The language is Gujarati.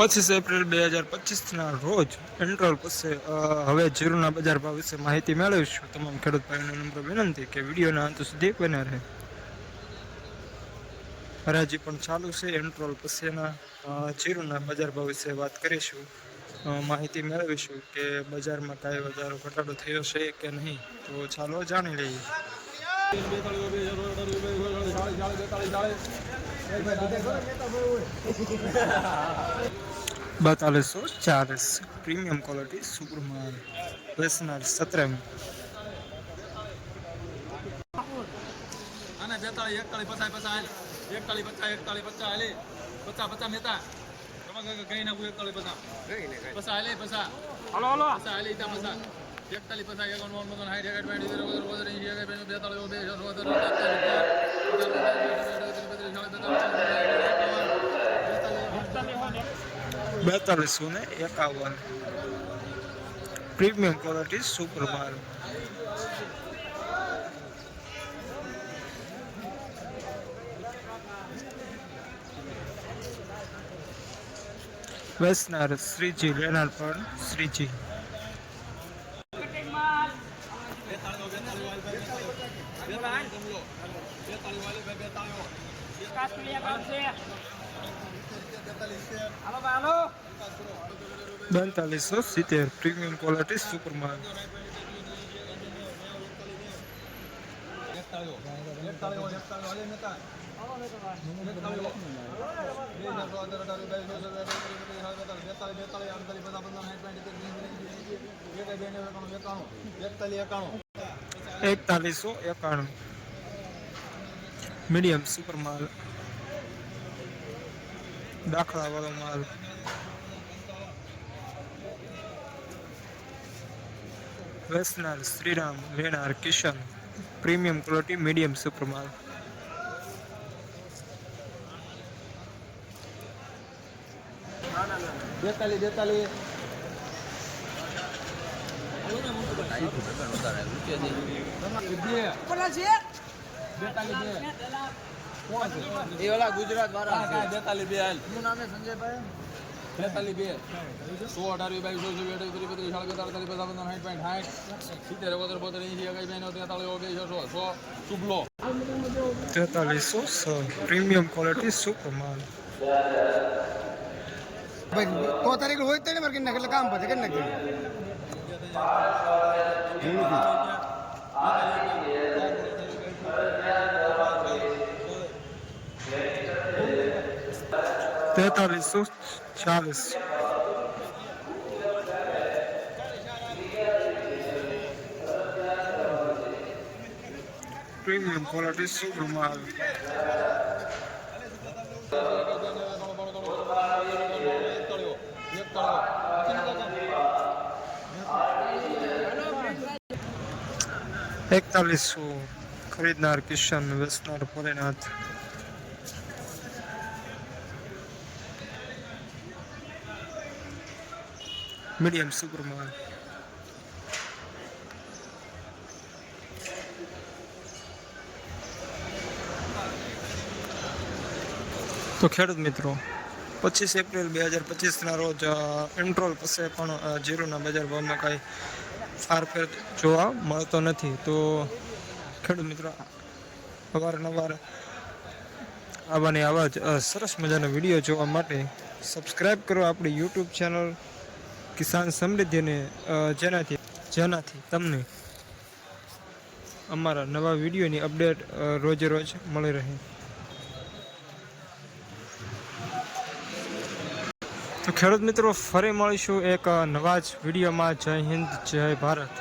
25 એપ્રિલ 2025ના રોજ એન્ટ્રોલ પાસે હવે જીરુના બજાર ભાવ વિશે માહિતી મેળવીશું। તમામ ખેડૂત ભાઈઓને નમ્ર વિનંતી કે વિડીયોના અંત સુધી બન્યા રહે। હરાજી પણ ચાલુ છે। એન્ટ્રોલ પછીના જીરુના બજાર ભાવ વિશે વાત કરીશું, માહિતી મેળવીશું કે બજારમાં કાંઈ વધારો ઘટાડો થયો છે કે નહીં, તો ચાલો જાણી લઈએ। 4240 પ્રીમિયમ ક્વોલિટી સુપર માલ વેસનાર 17 આના 42 41 50 41 50 41 50 50 મેતા ગઈ ના 41 50 ગઈ ને 50 આલે 50 હાલો હાલો 50 આલે ઈતા 50 41 50 51 મગન હાઈ રેગડ બેન્ડ ઇધર ઉધર ઉધર ઇ રેગડ બેન્ડ 4251 પ્રીમિયમ ક્વોલિટી સુપર માલ વેસનાર શ્રીજી લેનાર પણ શ્રીજી 4270 પ્રીમિયમ ક્વોલિટી સુપર માલ $4191 મીડિયમ સુપર માલ દાખલા વાળો માલ વેસનાર શ્રીરામ લેનાર Kishan premium quality medium super માલ ગુજરાત વાળા 42 હાલ શું નામ છે સંજયભાઈ 42 100 18 4300 પ્રીમિયમ ક્વોલિટી સુપર માલ ભાઈ 3 તારીખ હોય તો ને મારે એટલે કામ પતે કે નાખી $4340 પ્રીમિયમ ક્વોલિટી સુપર માલ $4100 ખરીદનાર કિશન વેસનાર ભોલેનાથ મીડિયમ સુપર માલ તો ખેડૂત મિત્રો 25 એપ્રિલ 2025ના રોજ એન્ટ્રોલ પાસે પણ જીરુના બજાર ભાવમાં કાંઈ ફારફેર જોવા મળતો નથી। તો ખેડૂત મિત્રો અવારનવાર આવા જ સરસ મજાના વિડીયો જોવા માટે સબસ્ક્રાઈબ કરો આપણી યુટ્યુબ ચેનલ કિસાન સમૃદ્ધિને, જેનાથી તમને અમારા નવા વિડીયોની અપડેટ રોજે રોજ મળી રહે। તો ખેડૂત મિત્રો ફરી મળીશું એક નવા જ વિડીયોમાં। જય હિન્દ, જય ભારત।